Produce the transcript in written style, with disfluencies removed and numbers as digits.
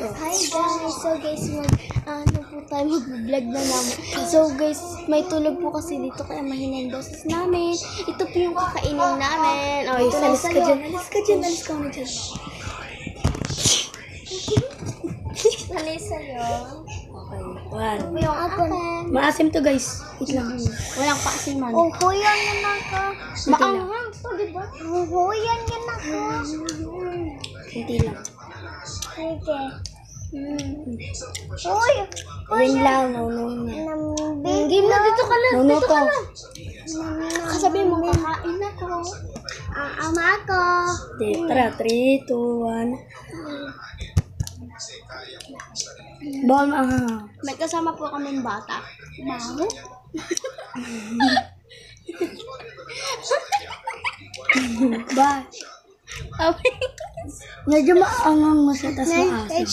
Hi guys! So guys, mag-vlog na naman. So guys, may tulog po kasi dito kaya mahina yung boses namin. Ito po yung kakainin namin. Oh, ito na sa'yo. Alis ka dyan. Alis sa'yo. Okay, Ito po yung akin. Maasim to guys. Wait lang. Walang paasiman. Huhuyan yan ako. Maanghang to, diba? Huhuyan yan ako. Kunti lang. Sige. Uy! Ayun lang. No. Game na, dito ka na. No to. Kasabi mo, kakain ako. Ama ko. Tara, 3, 2, 1. Bawal maanghang. May kasama po kaming bata. Baho? Bye. Medyo maanghang mo siya, tas maasim.